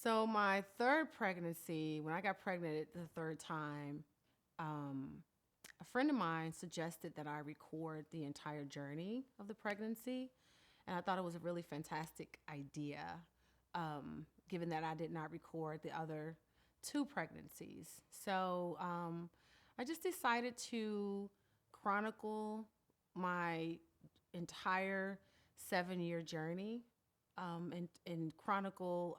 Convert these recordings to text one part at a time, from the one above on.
So my third pregnancy, when I got pregnant the third time, um, a friend of mine suggested that I record the entire journey of the pregnancy, and I thought it was a really fantastic idea, given that I did not record the other two pregnancies. So I just decided to chronicle my entire 7 year journey, and chronicle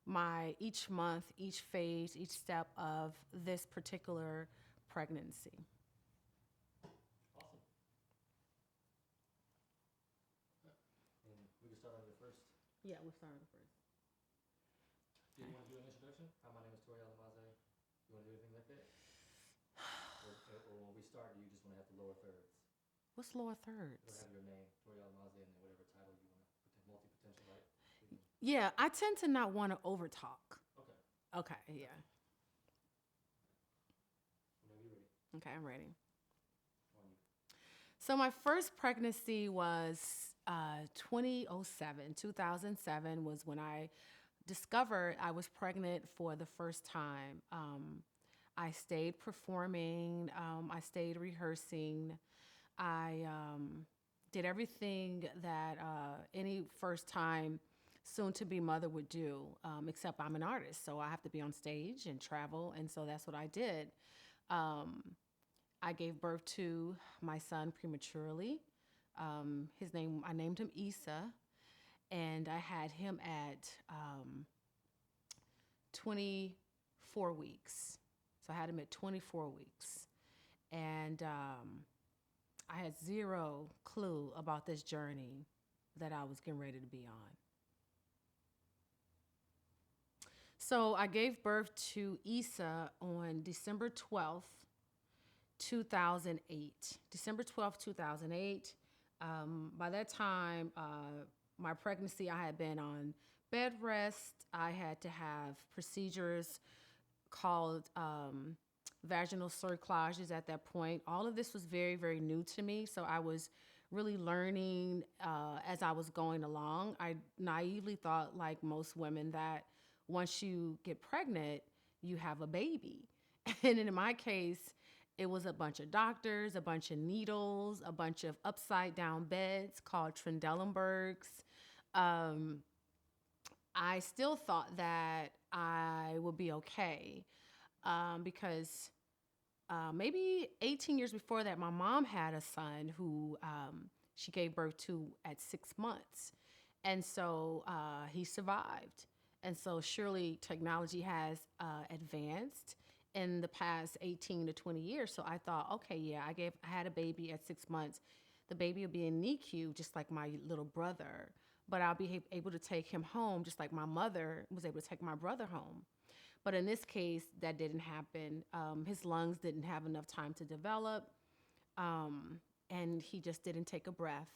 my each month, each phase, each step of this particular pregnancy. Awesome. And we can start on your first. Yeah, we're starting first. Do you want to do an introduction? Hi, my name is Tori Alamaze. You want to do anything like that? Or when we start, you just want to have the lower thirds. What's lower It'll thirds? have your name, Tori Alamaze, and then whatever title you want to, multi-potential, right? Yeah, I tend to not want to overtalk. Okay. Okay, yeah. Whenever you're ready. Okay, I'm ready. On you. So my first pregnancy was 2007. 2007 was when I discovered I was pregnant for the first time. I stayed performing. I stayed rehearsing. I did everything that any first time soon to be mother would do, except I'm an artist. So I have to be on stage and travel. And so that's what I did. Um, I gave birth to my son prematurely. I named him Issa, and I had him at 24 weeks. So I had him at 24 weeks. And I had zero clue about this journey that I was getting ready to be on. So I gave birth to Issa on December 12th, 2008. December 12th, 2008. By that time, my pregnancy, I had been on bed rest. I had to have procedures called vaginal cerclages at that point. All of this was very, very new to me. So I was really learning as I was going along. I naively thought, like most women, that once you get pregnant, you have a baby. And in my case, it was a bunch of doctors, a bunch of needles, a bunch of upside down beds called Trendelenburgs. Um, I still thought that I would be okay, because maybe 18 years before that, my mom had a son who she gave birth to at 6 months. And so he survived. And so surely technology has advanced in the past 18 to 20 years. So I thought, okay, yeah, I had a baby at 6 months. The baby will be in NICU just like my little brother, but I'll be able to take him home just like my mother was able to take my brother home. But in this case, that didn't happen. His lungs didn't have enough time to develop, and he just didn't take a breath.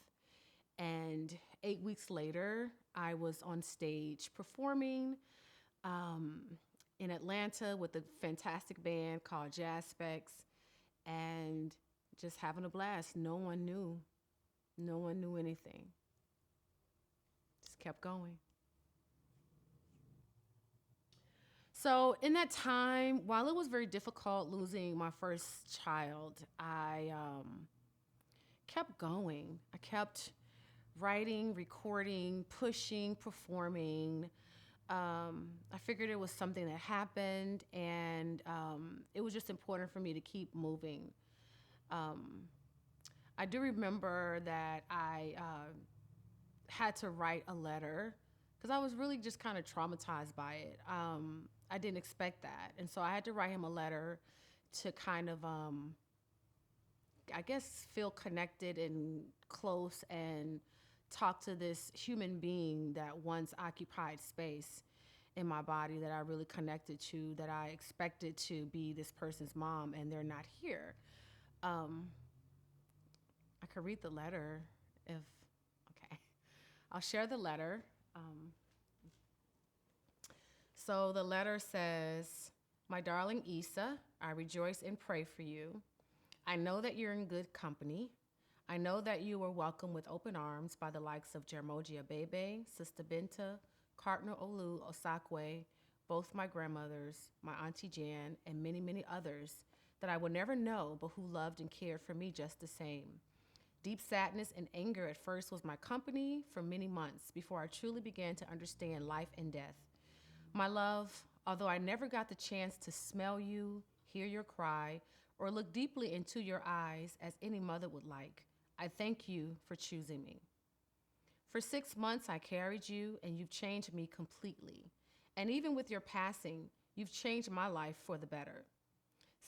And 8 weeks later, I was on stage performing um, in Atlanta with a fantastic band called Jazz Specs, and just having a blast. No one knew. No one knew anything. Just kept going. So, in that time, while it was very difficult losing my first child, I kept going. I kept writing, recording, pushing, performing. I figured it was something that happened, and it was just important for me to keep moving. Um, I do remember that I had to write a letter because I was really just kind of traumatized by it. I didn't expect that. And so I had to write him a letter to kind of, I guess, feel connected and close and talk to this human being that once occupied space in my body that I really connected to, that I expected to be this person's mom, and they're not here. Um, I could read the letter if, okay. I'll share the letter. Um, so the letter says, "My darling Issa, I rejoice and pray for you. I know that you're in good company. I know that you were welcomed with open arms by the likes of Jermogia Bebe, Sister Binta, Cardinal Olu Osakwe, both my grandmothers, my Auntie Jan, and many, many others that I would never know but who loved and cared for me just the same. Deep sadness and anger at first was my company for many months before I truly began to understand life and death. My love, although I never got the chance to smell you, hear your cry, or look deeply into your eyes as any mother would like, I thank you for choosing me. For 6 months, I carried you, and you've changed me completely. And even with your passing, you've changed my life for the better.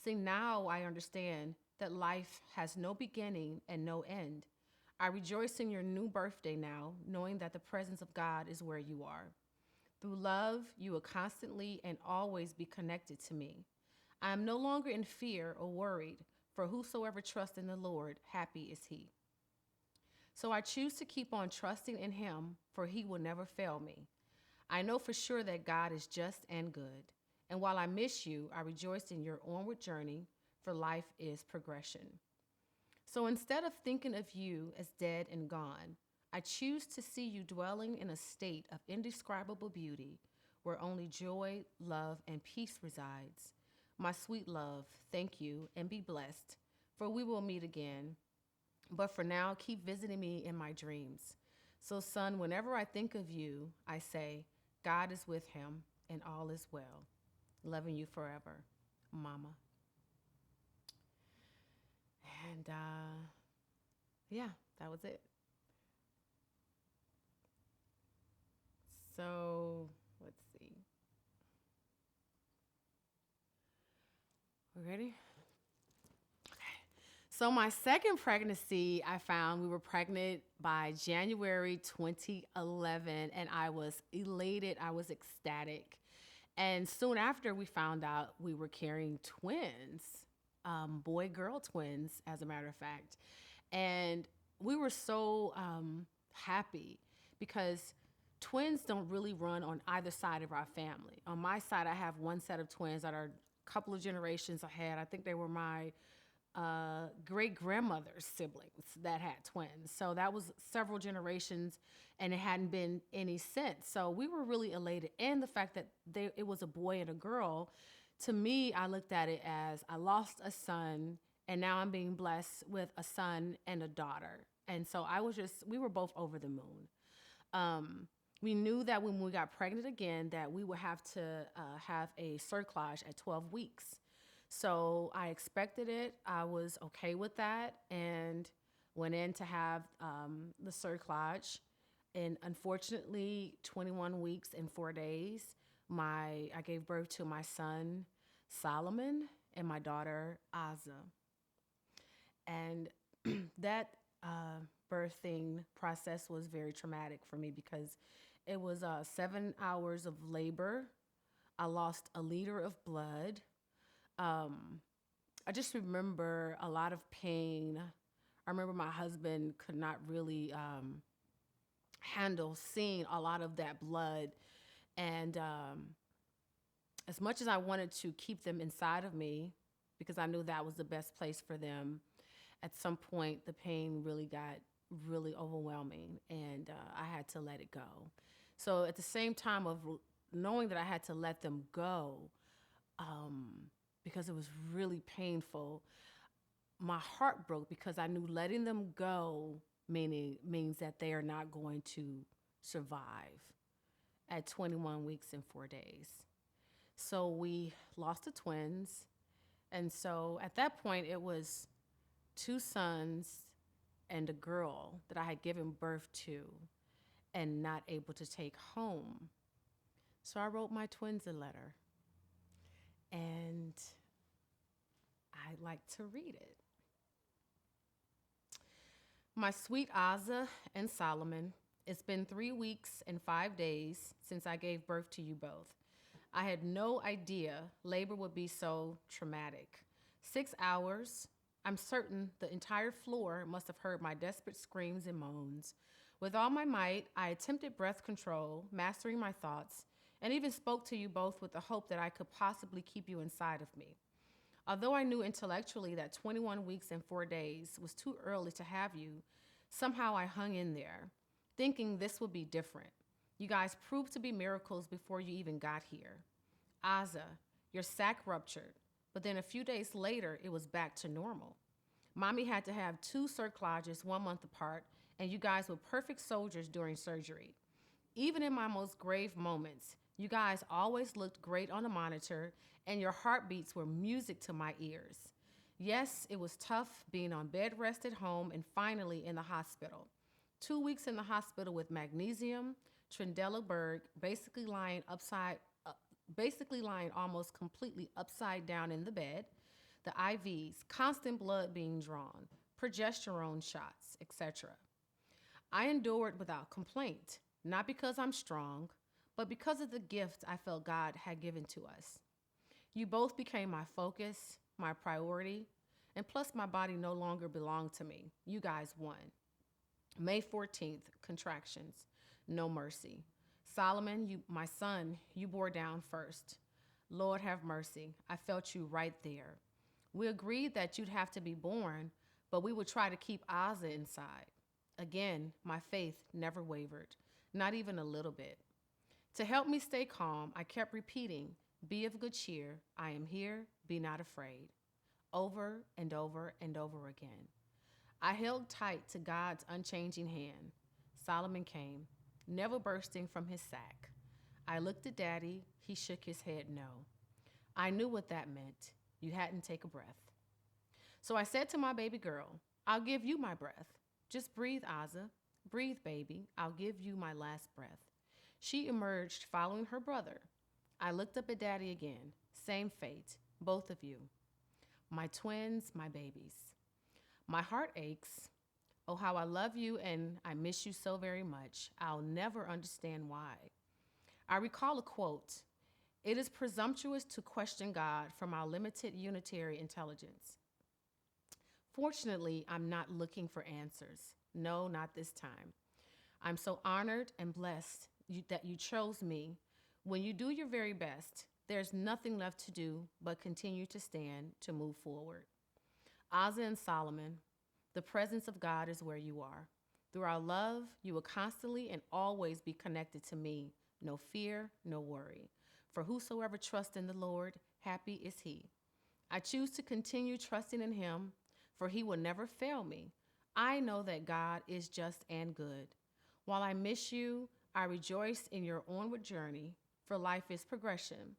See, now I understand that life has no beginning and no end. I rejoice in your new birthday now, knowing that the presence of God is where you are. Through love, you will constantly and always be connected to me. I am no longer in fear or worried, for whosoever trusts in the Lord, happy is he. So I choose to keep on trusting in him, for he will never fail me. I know for sure that God is just and good. And while I miss you, I rejoice in your onward journey, for life is progression. So instead of thinking of you as dead and gone, I choose to see you dwelling in a state of indescribable beauty where only joy, love, and peace resides. My sweet love, thank you and be blessed, for we will meet again. But for now, keep visiting me in my dreams. So, son, whenever I think of you, I say, God is with him and all is well. Loving you forever, Mama. And yeah, that was it. So let's see. We ready? Okay. So my second pregnancy, I found we were pregnant by January 2011, and I was elated. I was ecstatic. And soon after, we found out we were carrying twins, boy-girl twins, as a matter of fact. And we were so happy because twins don't really run on either side of our family. On my side, I have one set of twins that are a couple of generations ahead. I think they were my great-grandmother's siblings that had twins. So that was several generations, and it hadn't been any since. So we were really elated. And the fact that it was a boy and a girl, to me, I looked at it as I lost a son, and now I'm being blessed with a son and a daughter. And so we were both over the moon. We knew that when we got pregnant again, that we would have to have a cerclage at 12 weeks. So I expected it. I was okay with that and went in to have the cerclage. And unfortunately, 21 weeks and 4 days, I gave birth to my son, Solomon, and my daughter, Aza. And that birthing process was very traumatic for me because it was 7 hours of labor. I lost a liter of blood. I just remember a lot of pain. I remember my husband could not really handle seeing a lot of that blood. And as much as I wanted to keep them inside of me, because I knew that was the best place for them, at some point the pain really got really overwhelming, and I had to let it go. So at the same time of knowing that I had to let them go, because it was really painful, my heart broke because I knew letting them go means that they are not going to survive at 21 weeks and 4 days. So we lost the twins. And so at that point, it was 2 sons and a girl that I had given birth to and not able to take home. So I wrote my twins a letter. And I'd like to read it. My sweet Aza and Solomon, it's been 3 weeks and 5 days since I gave birth to you both. I had no idea labor would be so traumatic. 6 hours. I'm certain the entire floor must have heard my desperate screams and moans. With all my might, I attempted breath control, mastering my thoughts, and even spoke to you both with the hope that I could possibly keep you inside of me. Although I knew intellectually that 21 weeks and 4 days was too early to have you, somehow I hung in there, thinking this would be different. You guys proved to be miracles before you even got here. Aza, your sac ruptured, but then a few days later, it was back to normal. Mommy had to have 2 cerclages 1 month apart, and you guys were perfect soldiers during surgery. Even in my most grave moments, you guys always looked great on the monitor, and your heartbeats were music to my ears. Yes, it was tough being on bed rest at home and finally in the hospital. 2 weeks in the hospital with magnesium, Trendelenburg, basically lying almost completely upside down in the bed, the IVs, constant blood being drawn, progesterone shots, etc. I endured without complaint, not because I'm strong, but because of the gift I felt God had given to us. You both became my focus, my priority, and plus my body no longer belonged to me. You guys won. May 14th, contractions, no mercy. Solomon, my son, you bore down first. Lord have mercy, I felt you right there. We agreed that you'd have to be born, but we would try to keep Aza inside. Again, my faith never wavered, not even a little bit. To help me stay calm, I kept repeating, be of good cheer, I am here, be not afraid, over and over and over again. I held tight to God's unchanging hand. Solomon came, never bursting from his sack. I looked at Daddy, he shook his head no. I knew what that meant. You hadn't taken a breath. So I said to my baby girl, I'll give you my breath. Just breathe, Aza. Breathe, baby. I'll give you my last breath. She emerged following her brother. I looked up at Daddy again. Same fate, both of you. My twins, my babies. My heart aches. Oh, how I love you and I miss you so very much. I'll never understand why. I recall a quote. It is presumptuous to question God from our limited unitary intelligence. Fortunately, I'm not looking for answers. No, not this time. I'm so honored and blessed that you chose me. When you do your very best, there's nothing left to do but continue to stand to move forward. Aza and Solomon, the presence of God is where you are. Through our love, you will constantly and always be connected to me. No fear, no worry. For whosoever trusts in the Lord, happy is he. I choose to continue trusting in him, for he will never fail me. I know that God is just and good. While I miss you, I rejoice in your onward journey, for life is progression.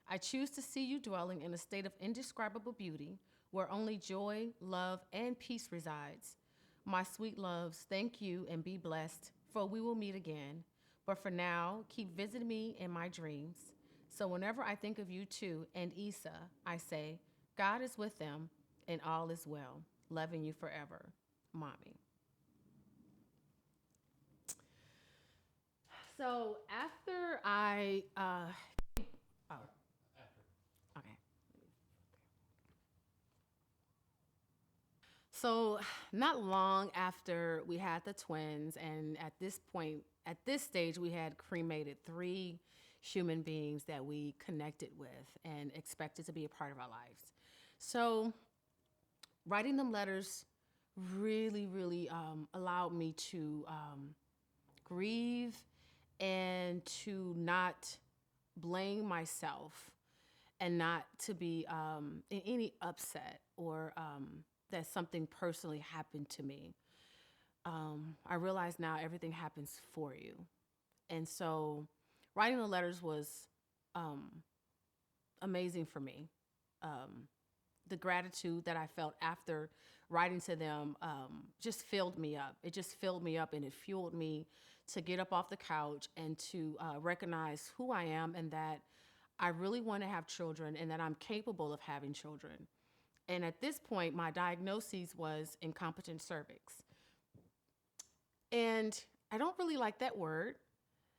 I choose to see you dwelling in a state of indescribable beauty, where only joy, love, and peace resides. My sweet loves, thank you and be blessed, for we will meet again. But for now, keep visiting me in my dreams. So whenever I think of you two and Issa, I say, God is with them and all is well. Loving you forever, Mommy. So after I, okay. So not long after we had the twins, and at this point, at this stage, we had cremated 3 human beings that we connected with and expected to be a part of our lives. So writing them letters really allowed me to grieve and to not blame myself and not to be in any upset or that something personally happened to me. I realize now everything happens for you. And so writing the letters was amazing for me. The gratitude that I felt after writing to them just filled me up. It just filled me up and it fueled me to get up off the couch and to recognize who I am and that I really want to have children and that I'm capable of having children. And at this point, my diagnosis was incompetent cervix. And I don't really like that word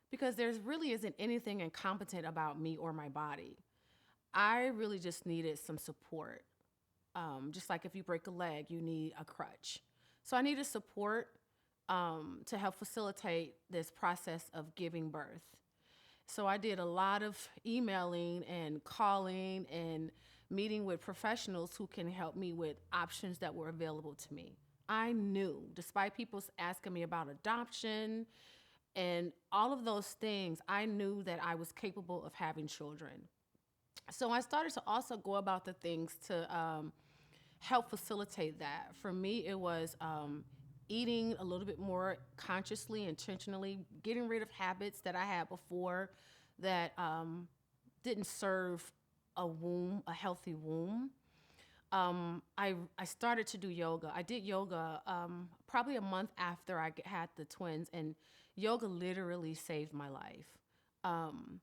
because there really isn't anything incompetent about me or my body. I really just needed some support. Just like if you break a leg, you need a crutch. So I needed support to help facilitate this process of giving birth. So I did a lot of emailing and calling and meeting with professionals who can help me with options that were available to me. I knew, despite people asking me about adoption And all of those things, I knew that I was capable of having children. So I started to also go about the things to help facilitate that. For me, it was eating a little bit more consciously, intentionally, getting rid of habits that I had before that didn't serve a healthy womb. I started to do yoga. I did yoga probably a month after had the twins, and yoga literally saved my life. Um,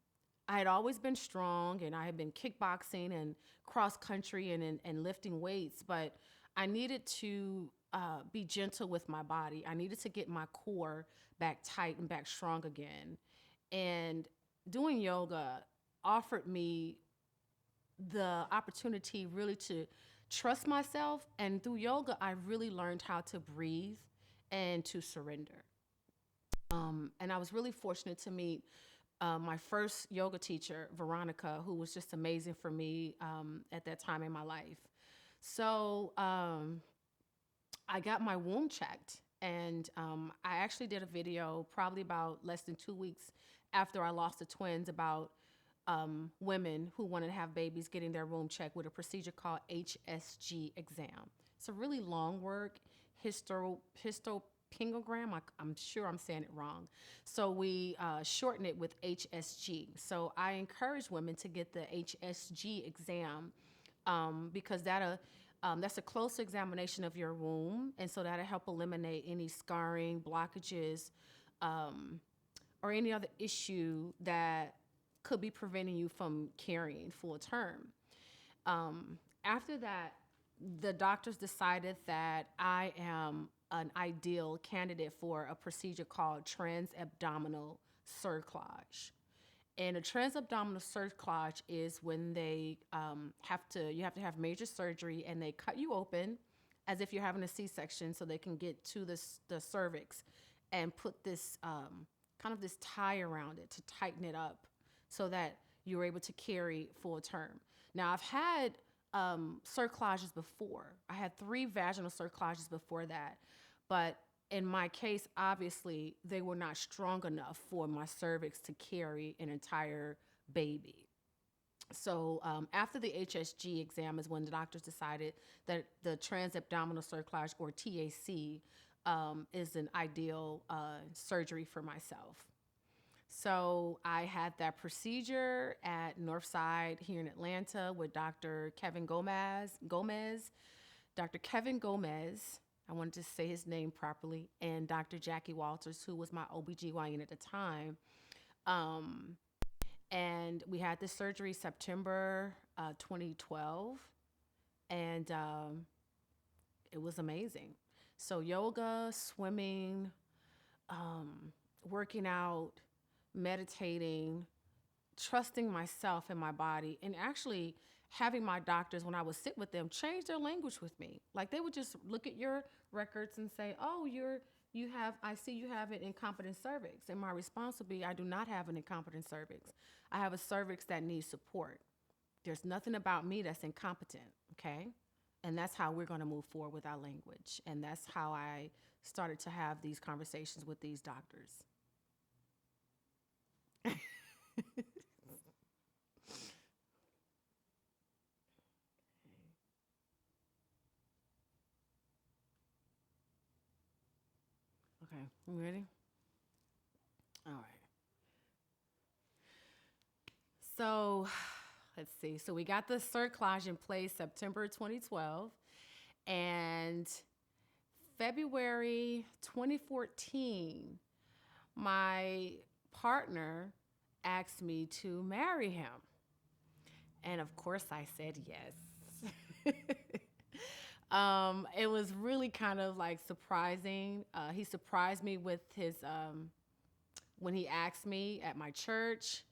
I had always been strong, and I had been kickboxing and cross country and lifting weights, but I needed to be gentle with my body. I needed to get my core back tight and back strong again. And doing yoga offered me the opportunity really to trust myself. And through yoga, I really learned how to breathe and to surrender. And I was really fortunate to meet my first yoga teacher, Veronica, who was just amazing for me at that time in my life. So I got my womb checked, and I actually did a video probably about less than 2 weeks after I lost the twins about women who wanted to have babies getting their womb checked with a procedure called HSG exam. It's a really long word, histopingogram. I'm sure I'm saying it wrong. So we shorten it with HSG. So I encourage women to get the HSG exam because that's a close examination of your womb, and so that'll help eliminate any scarring, blockages, or any other issue that could be preventing you from carrying full term. After that, the doctors decided that I am an ideal candidate for a procedure called transabdominal cerclage. And a transabdominal cerclage is when they you have to have major surgery, and they cut you open as if you're having a C-section so they can get to the cervix and put this kind of this tie around it to tighten it up so that you're able to carry full term. Now, I've had cerclages before. I had 3 vaginal cerclages before that, but in my case, obviously, they were not strong enough for my cervix to carry an entire baby. So after the HSG exam is when the doctors decided that the transabdominal cerclage, or TAC, is an ideal surgery for myself. So I had that procedure at Northside here in Atlanta with Dr. Kevin Gomez. Dr. Kevin Gomez, I wanted to say his name properly, and Dr. Jackie Walters, who was my OBGYN at the time. And we had this surgery September 2012, and it was amazing. So yoga, swimming, working out, meditating, trusting myself and my body, and actually having my doctors, when I would sit with them, change their language with me. Like, they would just look at your records and say, "Oh, I see you have an incompetent cervix." And my response would be, "I do not have an incompetent cervix. I have a cervix that needs support. There's nothing about me that's incompetent." Okay. And that's how we're going to move forward with our language. And that's how I started to have these conversations with these doctors. Okay, you ready? All right. So let's see. So we got the cerclage in place September 2012, and February 2014, my partner asked me to marry him. And of course I said yes. It was really kind of like surprising. He surprised me with his, when he asked me at my church,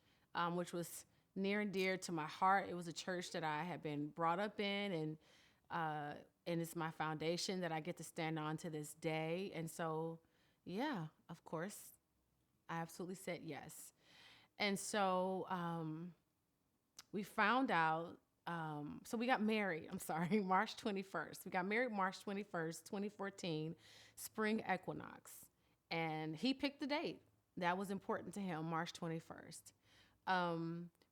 which was near and dear to my heart. It was a church that I had been brought up in, and it's my foundation that I get to stand on to this day. And so, yeah, of course, I absolutely said yes. And so we found out, so we got married, March 21st. We got married March 21st, 2014, spring equinox. And he picked the date. That was important to him, March 21st.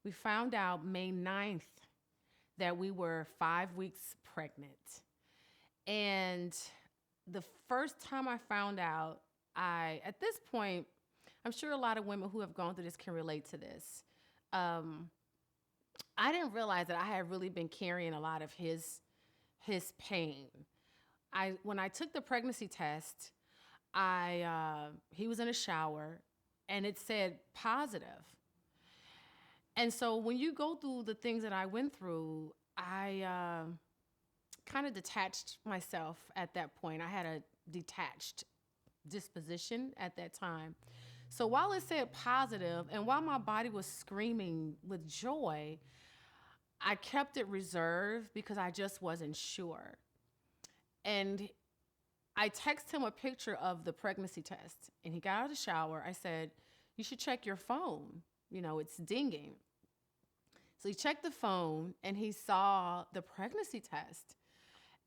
We found out May 9th that we were 5 weeks pregnant. And the first time I found out, at this point, I'm sure a lot of women who have gone through this can relate to this. I didn't realize that I had really been carrying a lot of his pain. When I took the pregnancy test, he was in a shower and it said positive. And so when you go through the things that I went through, I kind of detached myself at that point. I had a detached disposition at that time. So while it said positive and while my body was screaming with joy, I kept it reserved because I just wasn't sure. And I texted him a picture of the pregnancy test and he got out of the shower. I said, you should check your phone. It's dinging. So he checked the phone and he saw the pregnancy test.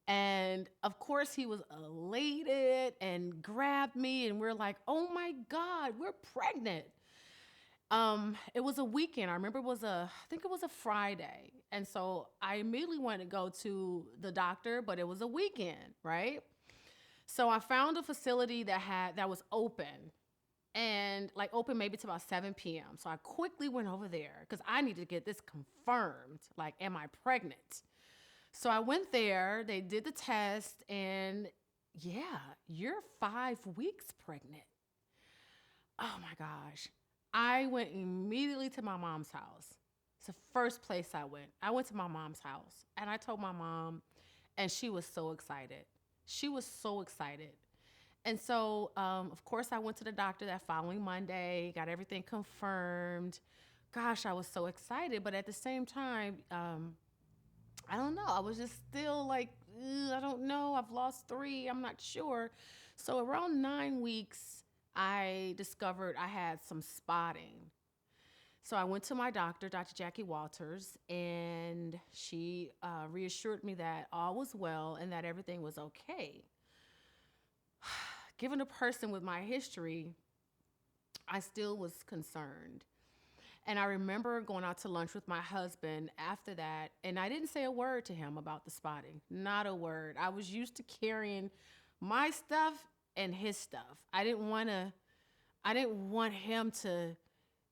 And of course he was elated and grabbed me and we're like, oh my God, we're pregnant. It was a weekend. I remember I think it was a Friday. And so I immediately wanted to go to the doctor, but it was a weekend, right? So I found a facility that was open and like open maybe to about 7 p.m. So I quickly went over there because I needed to get this confirmed. Like, am I pregnant? So I went there, they did the test, and yeah, you're 5 weeks pregnant. Oh my gosh. I went immediately to my mom's house. It's the first place I went. I went to my mom's house and I told my mom, and she was so excited. She was so excited. And so, of course, I went to the doctor that following Monday, got everything confirmed. Gosh, I was so excited. But at the same time, I don't know. I was just still like, I don't know. I've lost 3. I'm not sure. So around 9 weeks, I discovered I had some spotting. So I went to my doctor, Dr. Jackie Walters, and she reassured me that all was well and that everything was okay. Given a person with my history, I still was concerned. And I remember going out to lunch with my husband after that, and I didn't say a word to him about the spotting. Not a word. I was used to carrying my stuff and his stuff. I didn't want him to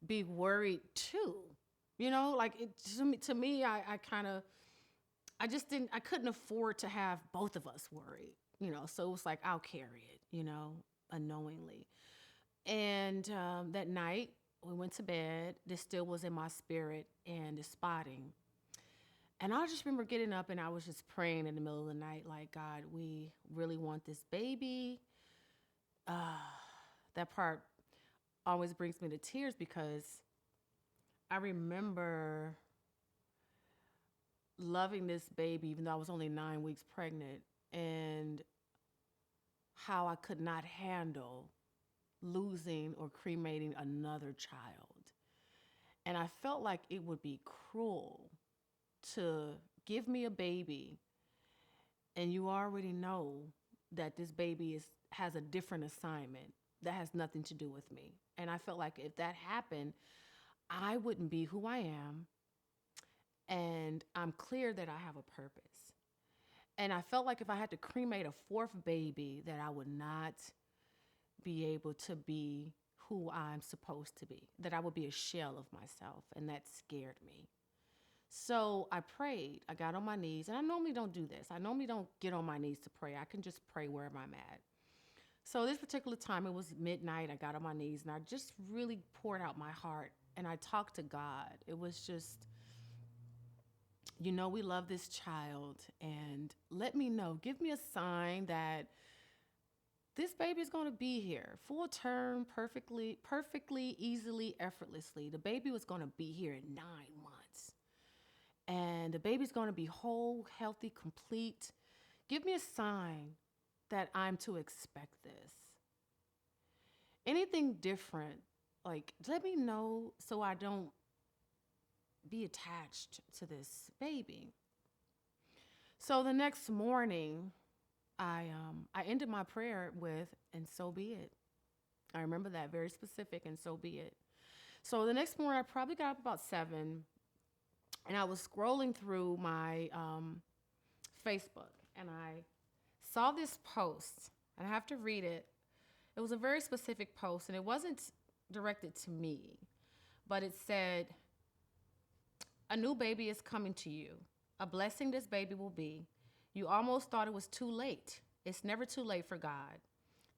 be worried too. Like to me, I couldn't afford to have both of us worried, so it was like, I'll carry it, unknowingly. And that night, we went to bed. This still was in my spirit and the spotting. And I just remember getting up and I was just praying in the middle of the night, like, God, we really want this baby. That part always brings me to tears because I remember loving this baby, even though I was only 9 weeks pregnant, and how I could not handle losing or cremating another child. And I felt like it would be cruel to give me a baby and you already know that this baby has a different assignment that has nothing to do with me. And I felt like if that happened, I wouldn't be who I am. And I'm clear that I have a purpose. And I felt like if I had to cremate a 4th baby, that I would not be able to be who I'm supposed to be, that I would be a shell of myself, and that scared me. So I prayed. I got on my knees, and I normally don't do this. I normally don't get on my knees to pray. I can just pray wherever I'm at. So this particular time, it was midnight. I got on my knees, and I just really poured out my heart, and I talked to God. It was just, we love this child, and let me know. Give me a sign that this baby is going to be here, full term, perfectly, easily, effortlessly. The baby was going to be here in 9 months. And the baby's going to be whole, healthy, complete. Give me a sign that I'm to expect this. Anything different, like, let me know so I don't be attached to this baby. So the next morning, I ended my prayer with, and so be it. I remember that, very specific, and so be it. So the next morning, I probably got up about 7, and I was scrolling through my Facebook, and I saw this post, and I have to read it. It was a very specific post, and it wasn't directed to me, but it said, "A new baby is coming to you. A blessing this baby will be. You almost thought it was too late. It's never too late for God.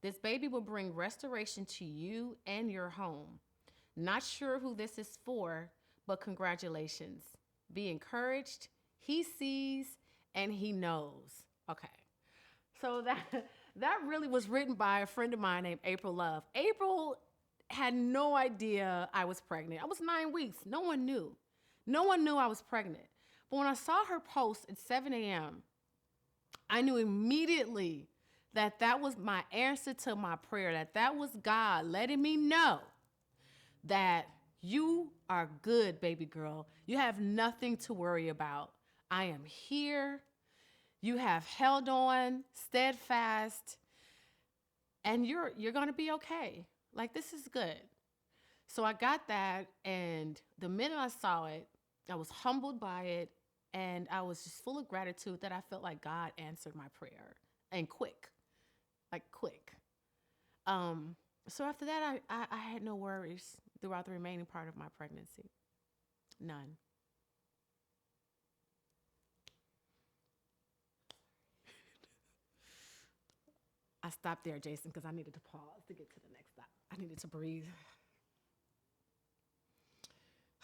This baby will bring restoration to you and your home. Not sure who this is for, but congratulations. Be encouraged. He sees and he knows." Okay. So that really was written by a friend of mine named April Love. April had no idea I was pregnant. I was 9 weeks. No one knew. No one knew I was pregnant. But when I saw her post at 7 a.m., I knew immediately that that was my answer to my prayer, that was God letting me know that you are good, baby girl. You have nothing to worry about. I am here. You have held on, steadfast, and you're going to be okay. Like, this is good. So I got that, and the minute I saw it, I was humbled by it, and I was just full of gratitude that I felt like God answered my prayer, and quick, like quick. So after that, I had no worries throughout the remaining part of my pregnancy. None. I stopped there, Jason, because I needed to pause to get to the next stop. I needed to breathe.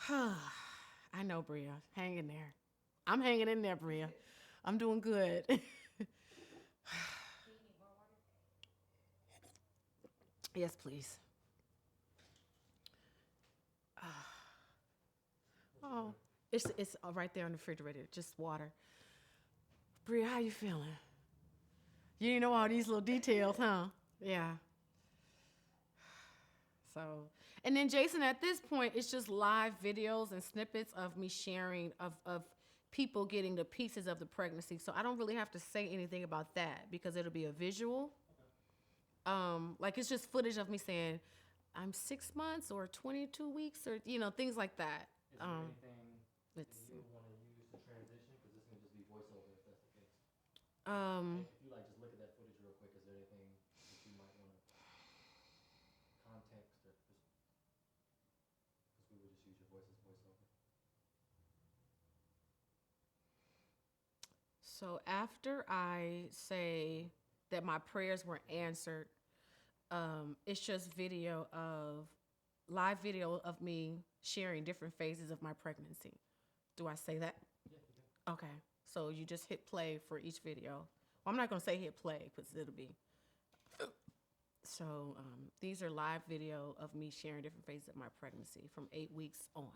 I know, Bria. Hang in there. I'm hanging in there, Bria. I'm doing good. Yes, please. Oh, it's right there on the refrigerator. Just water. Bria, how you feeling? You didn't know all these little details, huh? Yeah. So, and then Jason, at this point, it's just live videos and snippets of me sharing of people getting the pieces of the pregnancy. So I don't really have to say anything about that because it'll be a visual. Like it's just footage of me saying, I'm 6 months or 22 weeks or, things like that. Is there anything It's, you want to use to transition? Because this can just be voiceover if that's the case. um, If you like, just look at that footage real quick. Is there anything that you might want to context or just because we would just use your voice as voiceover? so after I say that my prayers were answered, it's just live video of me sharing different phases of my pregnancy. Do I say that? Yeah, you can. Okay. So you just hit play for each video. Well, I'm not going to say hit play because it'll be. So these are live video of me sharing different phases of my pregnancy from 8 weeks on.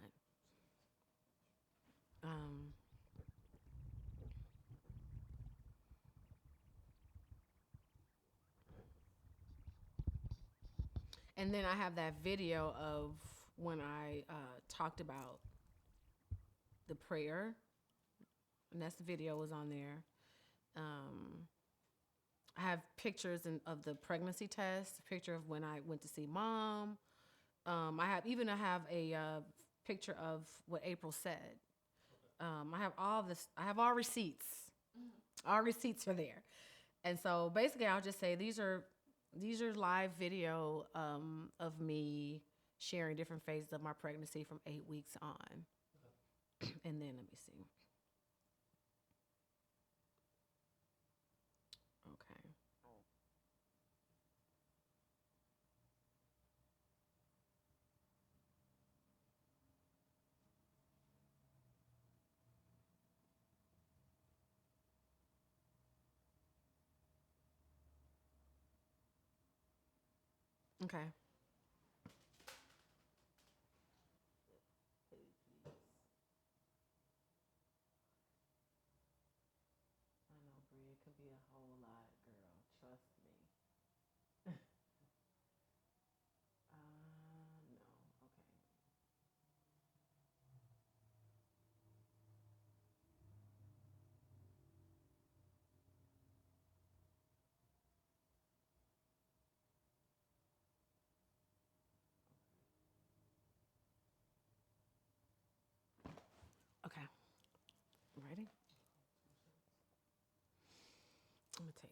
And then I have that video of when I talked about the prayer, and that's the video was on there. I have pictures of the pregnancy test, a picture of when I went to see mom. I have a picture of what April said. I have all this. I have all receipts. All receipts are there, and so basically, I'll just say these are live video of me sharing different phases of my pregnancy from 8 weeks on. And then let me see. Okay. Okay. I know, Brie, it could be a whole lot, girl. Trust me. No. Okay.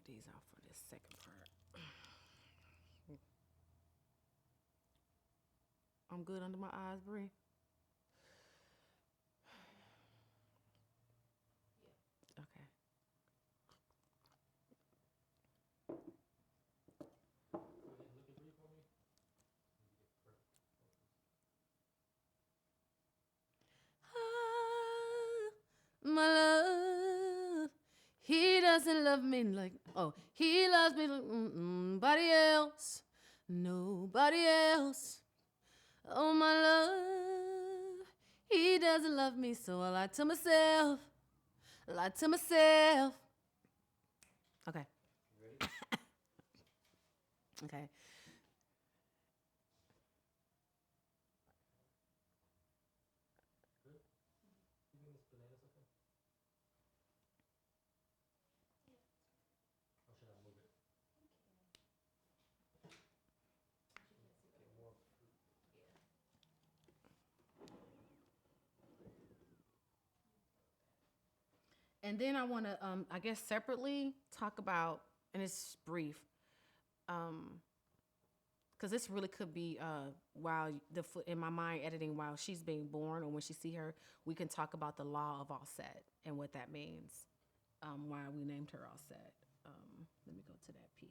take these out for this second part. I'm good under my eyes, Bree. Okay. Go ahead and look at Bree for me. You get perfect focus. My love, he doesn't love me like, oh, he loves me like nobody else, nobody else. Oh, my love, he doesn't love me, so I lie to myself, lie to myself. Okay, You ready? okay. Good? You mean this banana's okay? Or should I move it? Get more fruit. And then I want to, I guess, separately talk about, and it's brief, because this really could be while in my mind editing while she's being born or when she see her, we can talk about the law of offset and what that means, why we named her offset. Let me go to that piece.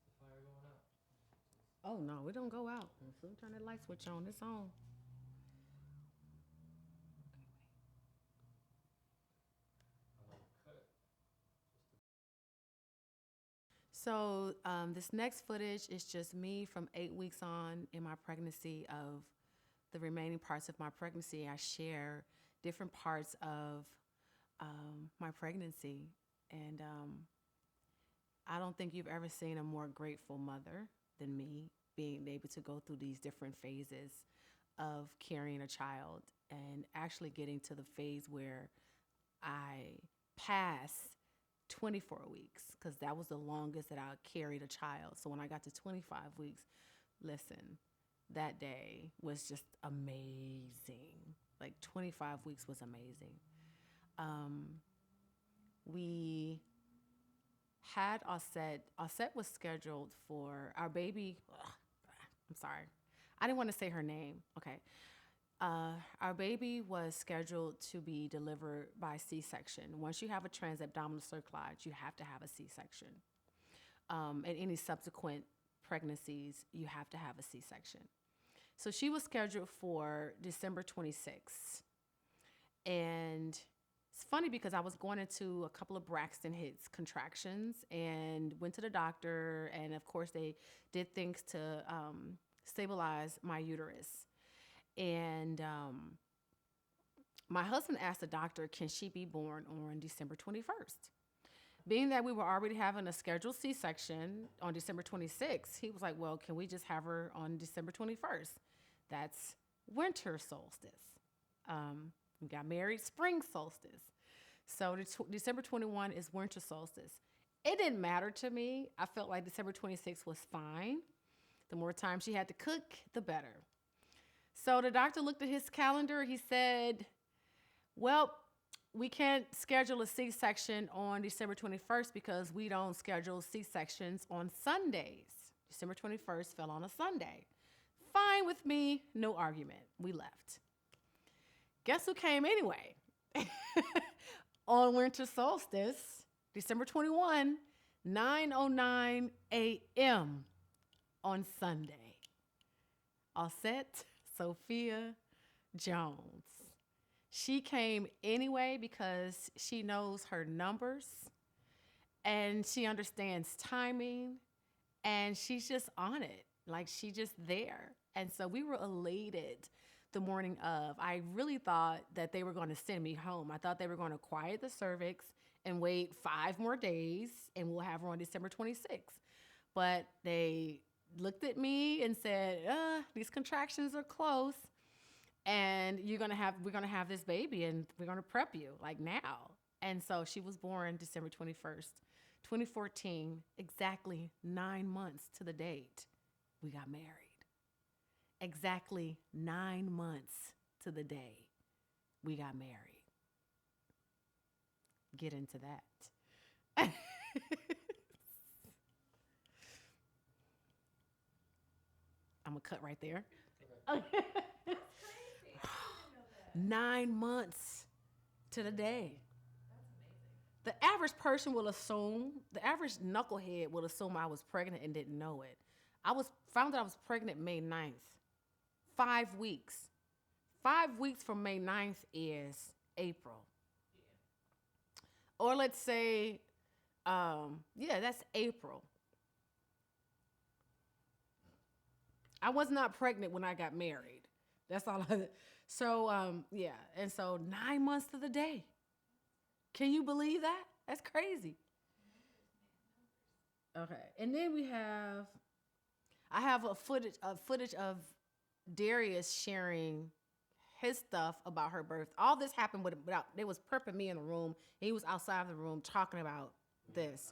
The fire going out. Oh no, we don't go out. As soon as we turn that light switch on, it's on. I'm gonna cut it. So this next footage is just me from 8 weeks on in my pregnancy. Of the remaining parts of my pregnancy, I share different parts of my pregnancy. And I don't think you've ever seen a more grateful mother than me, being able to go through these different phases of carrying a child and actually getting to the phase where I passed 24 weeks, because that was the longest that I carried a child. So when I got to 25 weeks, listen, that day was just amazing. Like 25 weeks was amazing. We had Osset. Osset was scheduled for our baby. I'm sorry. I didn't want to say her name. Okay. Our baby was scheduled to be delivered by C-section. Once you have a transabdominal cerclage, you have to have a C-section. And any subsequent pregnancies, you have to have a C-section. So she was scheduled for December 26th. And it's funny because I was going into a couple of Braxton Hicks contractions and went to the doctor. And of course, they did things to stabilize my uterus. And my husband asked the doctor, can she be born on December 21st? Being that we were already having a scheduled C-section on December 26th, he was like, well, can we just have her on December 21st? That's winter solstice. We got married spring solstice. So December 21 is winter solstice. It didn't matter to me. I felt like December 26th was fine. The more time she had to cook, the better. So the doctor looked at his calendar. He said, well, we can't schedule a C-section on December 21st because we don't schedule C-sections on Sundays. December 21st fell on a Sunday. Fine with me, no argument. We left. Guess who came anyway? On winter solstice, December 21, 9:09 a.m. on Sunday. Osset Sophia Jones. She came anyway because she knows her numbers and she understands timing and she's just on it. Like she's just there. And so we were elated the morning of. I really thought that they were going to send me home. I thought they were going to quiet the cervix and wait 5 more days and we'll have her on December 26th. But they looked at me and said, these contractions are close and we're going to have this baby and we're going to prep you like now. And so she was born December 21st, 2014, exactly 9 months to the date, we got married. Exactly 9 months to the day, we got married. Get into that. I'm going to cut right there. Okay. 9 months to the day. The average person will assume, the average knucklehead will assume I was pregnant and didn't know it. Found out I was pregnant May 9th. 5 weeks. 5 weeks from May 9th is April. Or let's say, that's April. I was not pregnant when I got married. That's all so, and so 9 months to the day. Can you believe that? That's crazy. Okay, and then I have a footage of Darius sharing his stuff about her birth. All this happened without, they was prepping me in the room. He was outside of the room talking about this.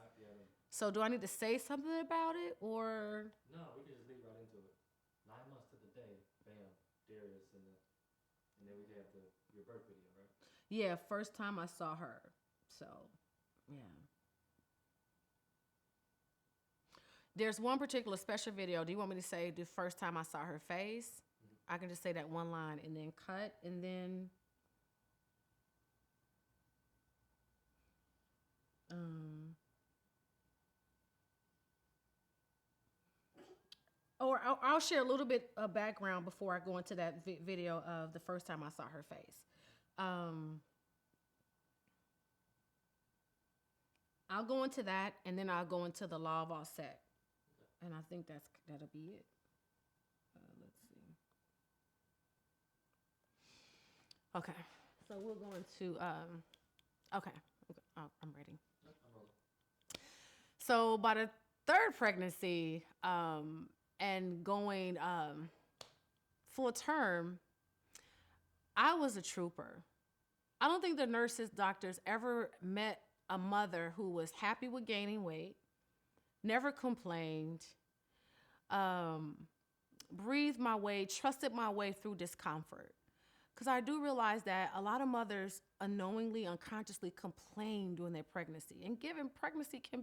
So do I need to say something about it, or? No, we can just lead right into it. 9 months to the day, bam, Darius, and then we have your birth video, right? Yeah, first time I saw her. So, yeah. There's one particular special video. Do you want me to say the first time I saw her face? Mm-hmm. I can just say that one line and then cut and then. Or I'll share a little bit of background before I go into that video of the first time I saw her face. I'll go into that, and then I'll go into the law of offset, and I think that'll be it. Let's see. Okay, so we're going to. Okay, I'm ready. So by the third pregnancy, and going full term, I was a trooper. I don't think the nurses, doctors ever met a mother who was happy with gaining weight, never complained, breathed my way, trusted my way through discomfort. Because I do realize that a lot of mothers unknowingly, unconsciously complain during their pregnancy. And given pregnancy can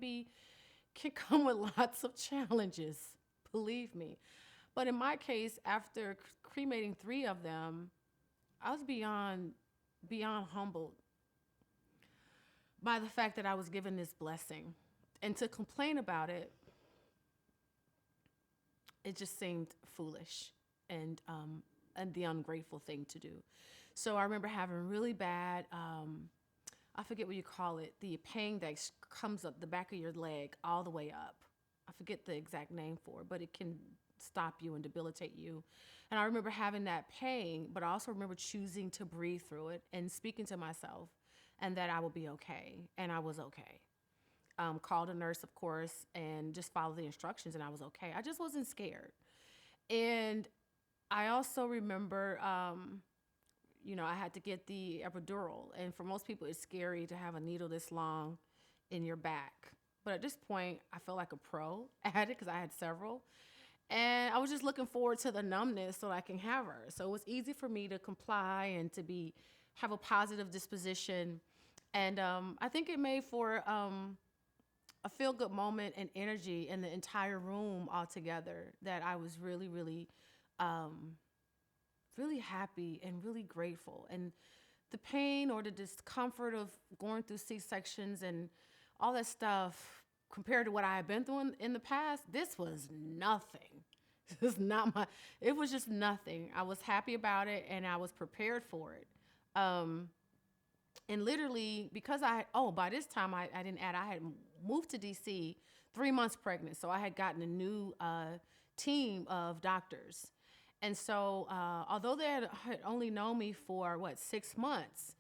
come with lots of challenges, believe me. But in my case, after cremating 3 of them, I was beyond humbled by the fact that I was given this blessing. And to complain about it, it just seemed foolish and the ungrateful thing to do. So I remember having really bad, I forget what you call it, the pain that comes up the back of your leg all the way up. I forget the exact name for it, but it can stop you and debilitate you. And I remember having that pain, but I also remember choosing to breathe through it and speaking to myself and that I would be okay. And I was okay. Called a nurse, of course, and just followed the instructions, and I was okay. I just wasn't scared. And I also remember, I had to get the epidural. And for most people, it's scary to have a needle this long in your back. But at this point, I felt like a pro at it because I had several. And I was just looking forward to the numbness so I can have her. So it was easy for me to comply and to have a positive disposition. And I think it made for a feel-good moment and energy in the entire room altogether that I was really, really, really happy and really grateful. And the pain or the discomfort of going through C-sections and all that stuff compared to what I had been through in the past, this was nothing. It was just nothing. I was happy about it and I was prepared for it. And literally, because by this time I had moved to DC 3 months pregnant. So I had gotten a new team of doctors. And so although they had only known me for 6 months,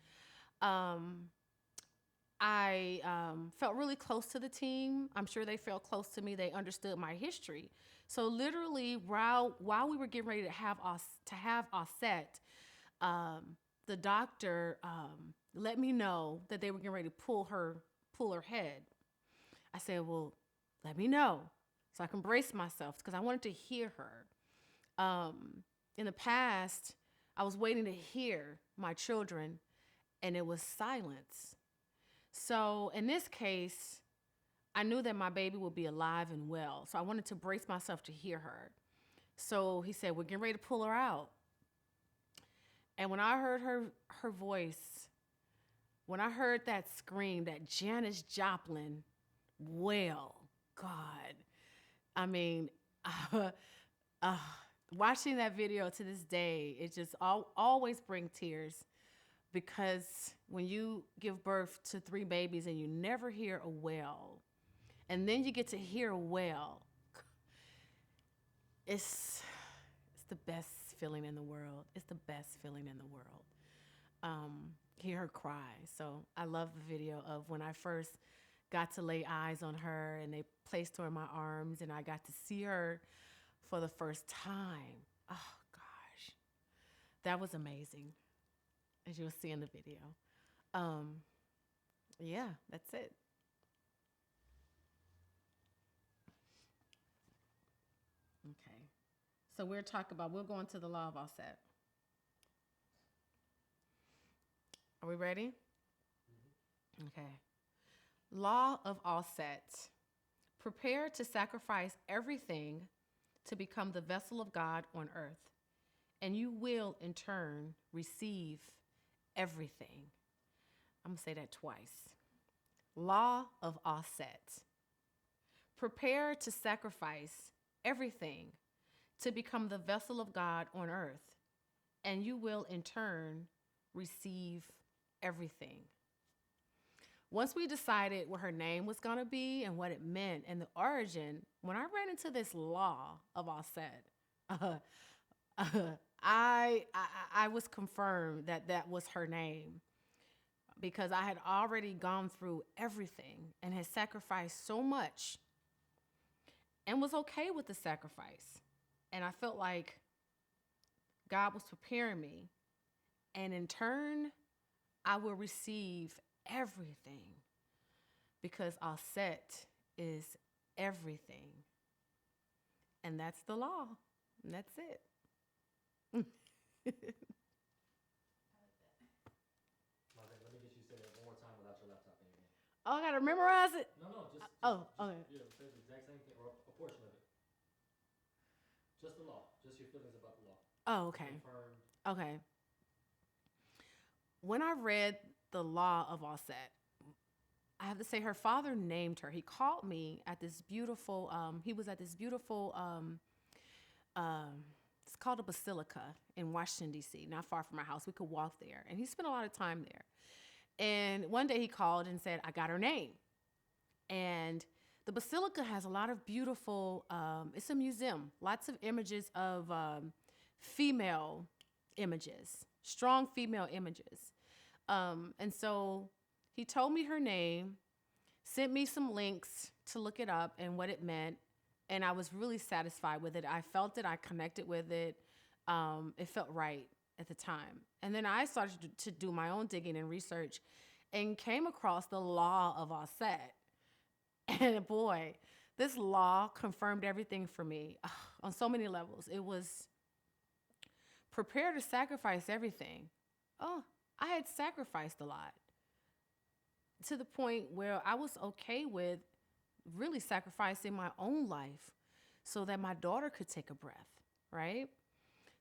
I felt really close to the team. I'm sure they felt close to me. They understood my history. So literally, while we were getting ready to have offset, the doctor let me know that they were getting ready to pull her head. I said, well, let me know so I can brace myself because I wanted to hear her. In the past, I was waiting to hear my children, and it was silence. So in this case, I knew that my baby would be alive and well. So I wanted to brace myself to hear her. So he said, we're getting ready to pull her out. And when I heard her voice, when I heard that scream, that Janis Joplin wail, God, I mean, uh, watching that video to this day, it just always brings tears because when you give birth to 3 babies and you never hear a wail, and then you get to hear a wail, it's the best feeling in the world. It's the best feeling in the world. Hear her cry. So I love the video of when I first got to lay eyes on her and they placed her in my arms and I got to see her for the first time. Oh gosh, that was amazing, as you'll see in the video. Yeah, that's it. Okay. So we'll go into the law of offset. Are we ready? Okay. Law of offset. Prepare to sacrifice everything to become the vessel of God on earth, and you will in turn receive everything. I'm going to say that twice. Law of offset. Prepare to sacrifice everything to become the vessel of God on earth, and you will in turn receive everything. Once we decided what her name was going to be and what it meant and the origin, when I ran into this law of offset, I was confirmed that that was her name because I had already gone through everything and had sacrificed so much and was okay with the sacrifice. And I felt like God was preparing me. And in turn, I will receive everything because offset is everything. And that's the law. And that's it. Maze, let me get you to say that one more time without your laptop in your hand. Oh, I got to memorize it? Okay. Yeah, say the exact same thing, or a portion of it. Just the law. Just your feelings about the law. Oh, okay. Confirmed. Okay. When I read the law of offset, I have to say her father named her. He called me at this beautiful, he was at this beautiful, it's called a basilica in Washington, D.C., not far from our house. We could walk there. And he spent a lot of time there. And one day he called and said, I got her name. And the basilica has a lot of beautiful, it's a museum, lots of images of female images, strong female images. And so he told me her name, sent me some links to look it up and what it meant. And I was really satisfied with it. I felt it. I connected with it. It felt right at the time. And then I started to do my own digging and research and came across the law of offset. And boy, this law confirmed everything for me on so many levels. It was prepare to sacrifice everything. Oh, I had sacrificed a lot to the point where I was okay with really sacrificing my own life so that my daughter could take a breath, right?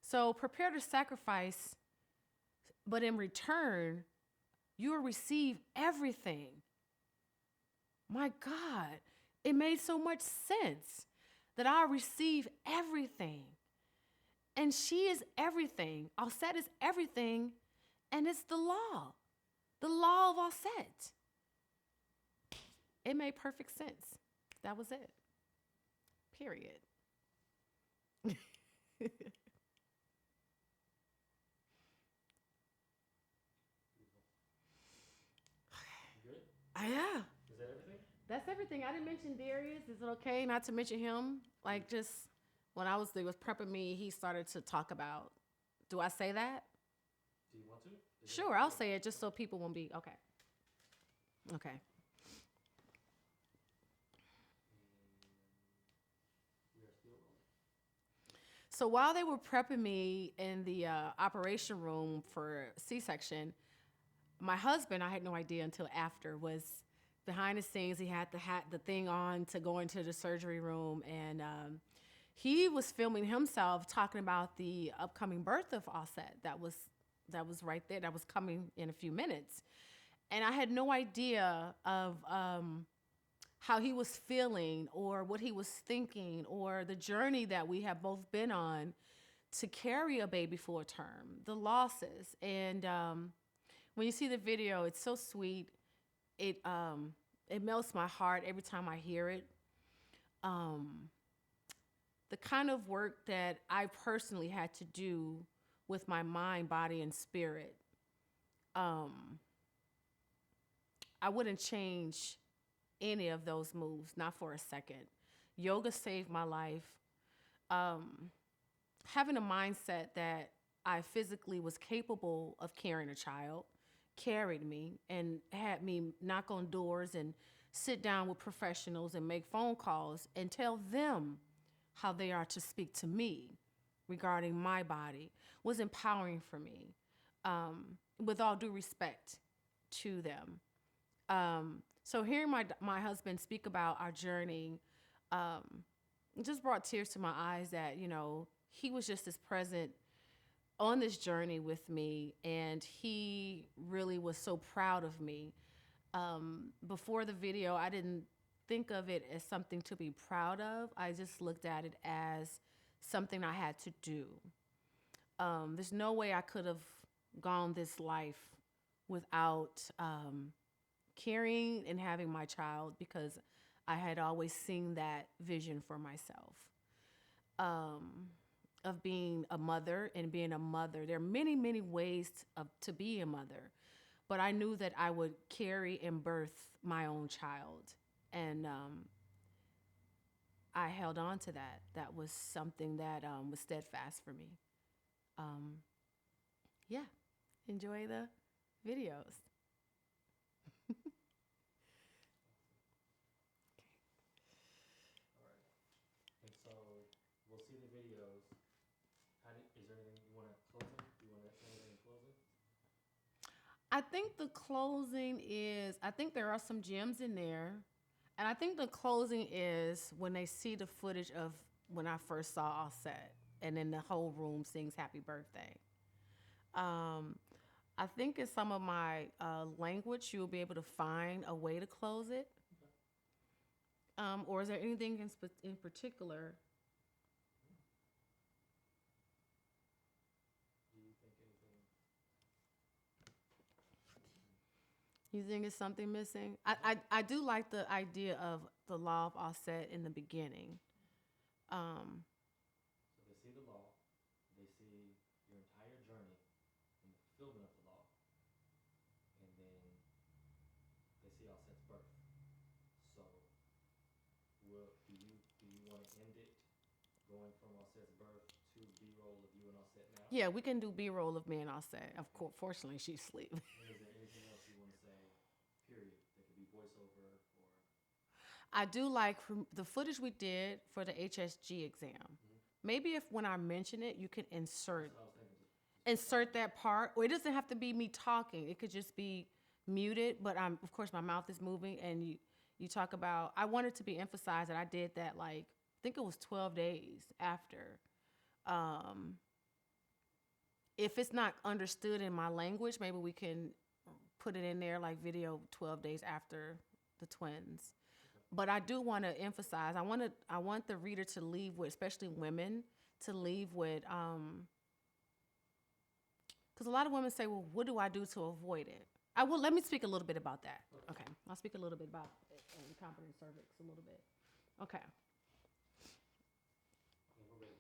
So prepare to sacrifice, but in return, you will receive everything. My God, it made so much sense that I'll receive everything. And she is everything. Offset is everything, and it's the law of offset. It made perfect sense. That was it. Period. You good? Yeah. Is that everything? That's everything. I didn't mention Darius. Is it okay not to mention him? Like, just when they was prepping me, he started to talk about, do I say that? Do you want to? Sure, I'll say it just so people won't be, okay. Okay. So while they were prepping me in the operation room for C-section, my husband, I had no idea until after, was behind the scenes. He had the thing on to go into the surgery room, and he was filming himself talking about the upcoming birth of Offset. That was right there. That was coming in a few minutes, and I had no idea of how he was feeling or what he was thinking or the journey that we have both been on to carry a baby full term, the losses. And when you see the video, it's so sweet. It melts my heart every time I hear it. The kind of work that I personally had to do with my mind, body, and spirit, I wouldn't change any of those moves, not for a second. Yoga saved my life. Having a mindset that I physically was capable of carrying a child carried me and had me knock on doors and sit down with professionals and make phone calls and tell them how they are to speak to me regarding my body was empowering for me, with all due respect to them. So hearing my husband speak about our journey, it just brought tears to my eyes that, he was just as present on this journey with me, and he really was so proud of me. Before the video, I didn't think of it as something to be proud of. I just looked at it as something I had to do. There's no way I could have gone this life without carrying and having my child, because I had always seen that vision for myself, of being a mother and being a mother. There are many, many ways to be a mother, but I knew that I would carry and birth my own child. And I held on to that. That was something that was steadfast for me. Yeah, enjoy the videos. All right. And so we'll see the videos. Is there anything you want to close them? Do you want to say anything in closing? I think there are some gems in there. And I think the closing is when they see the footage of when I first saw Offset, and then the whole room sings happy birthday. I think in some of my language, you'll be able to find a way to close it. Or is there anything in particular? Do you think anything? You think it's something missing? I do like the idea of the law of Offset in the beginning. So they see the law, they see your entire journey and the fulfillment of the law, and then they see Offset's birth. So, do you want to end it going from Offset's birth to B-roll of you and Offset now? Yeah, we can do B-roll of me and Offset. Of course, fortunately, she's asleep. And is there anything else you want to say? Period. That could be voiceover or. I do like the footage we did for the HSG exam. Maybe if when I mention it, you can insert I was thinking just that part, or it doesn't have to be me talking. It could just be muted, but of course my mouth is moving, and you talk about. I wanted to be emphasized that I did that, like, I think it was 12 days after. If it's not understood in my language, maybe we can put it in there like video 12 days after the twins. But I do want to emphasize, I want the reader to leave with, especially women, to leave with, because a lot of women say, well, what do I do to avoid it? Let me speak a little bit about that. Okay, I'll speak a little bit about incompetent cervix a little bit. Okay. we're ready.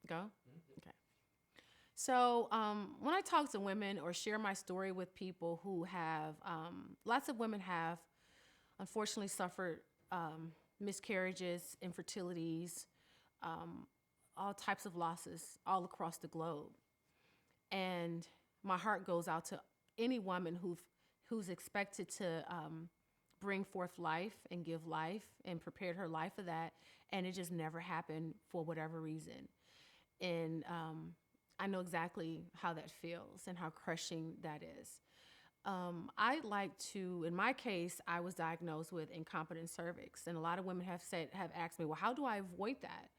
Go? Okay. So when I talk to women or share my story with people who have, lots of women have unfortunately suffered miscarriages, infertilities, all types of losses all across the globe. And my heart goes out to any woman who's expected to bring forth life and give life and prepared her life for that. And it just never happened for whatever reason. And I know exactly how that feels and how crushing that is. I like to, in my case, I was diagnosed with incompetent cervix, and a lot of women have asked me, well, how do I avoid that?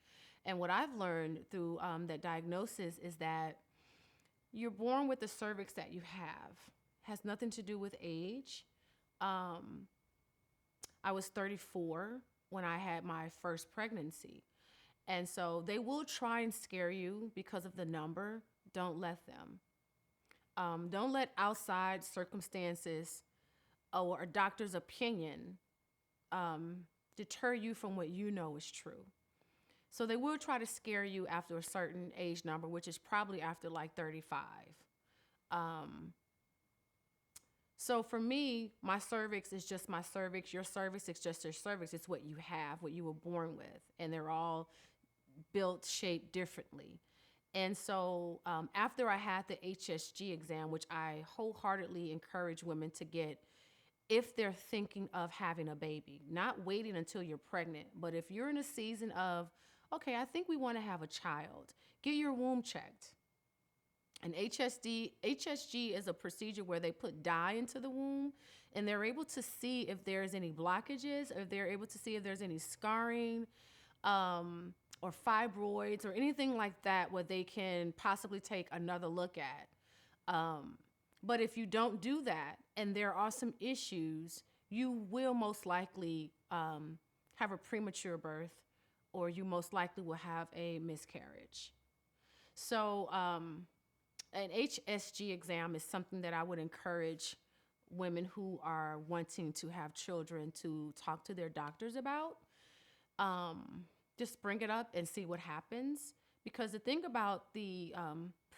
And what I've learned through that diagnosis is that you're born with the cervix that you have. Has nothing to do with age. I was 34 when I had my first pregnancy. And so they will try and scare you because of the number. Don't let them. Don't let outside circumstances or a doctor's opinion deter you from what you know is true. So they will try to scare you after a certain age number, which is probably after like 35. So for me, my cervix is just my cervix. Your cervix is just your cervix. It's what you have, what you were born with. And they're all built, shaped differently. And so after I had the HSG exam, which I wholeheartedly encourage women to get if they're thinking of having a baby, not waiting until you're pregnant, but if you're in a season of, okay, I think we want to have a child, get your womb checked. And HSG is a procedure where they put dye into the womb and they're able to see if there's any blockages, or they're able to see if there's any scarring, or fibroids or anything like that where they can possibly take another look at. But if you don't do that and there are some issues, you will most likely have a premature birth, or you most likely will have a miscarriage. So an HSG exam is something that I would encourage women who are wanting to have children to talk to their doctors about. Just bring it up and see what happens. Because the thing about the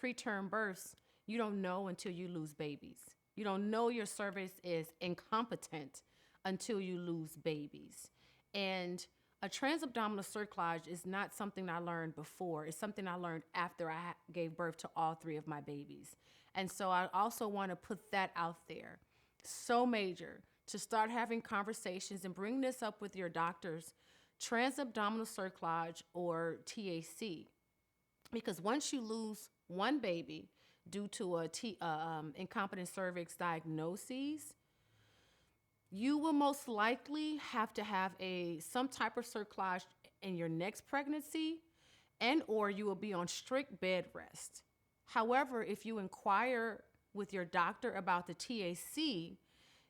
preterm births, you don't know until you lose babies. You don't know your cervix is incompetent until you lose babies. And a transabdominal cerclage is not something I learned before. It's something I learned after I gave birth to all three of my babies. And so I also want to put that out there. So major to start having conversations and bring this up with your doctors, transabdominal cerclage or TAC. Because once you lose one baby due to a incompetent cervix diagnosis, you will most likely have to have some type of cerclage in your next pregnancy, and or you will be on strict bed rest. However, if you inquire with your doctor about the TAC,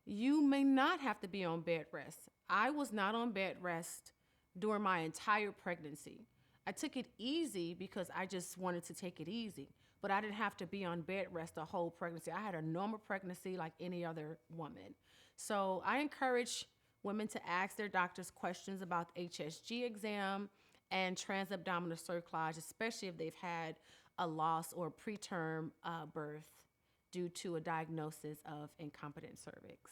you may not have to be on bed rest. I was not on bed rest during my entire pregnancy. I took it easy because I just wanted to take it easy, but I didn't have to be on bed rest the whole pregnancy. I had a normal pregnancy like any other woman. So I encourage women to ask their doctors questions about the HSG exam and transabdominal cerclage, especially if they've had a loss or preterm birth due to a diagnosis of incompetent cervix.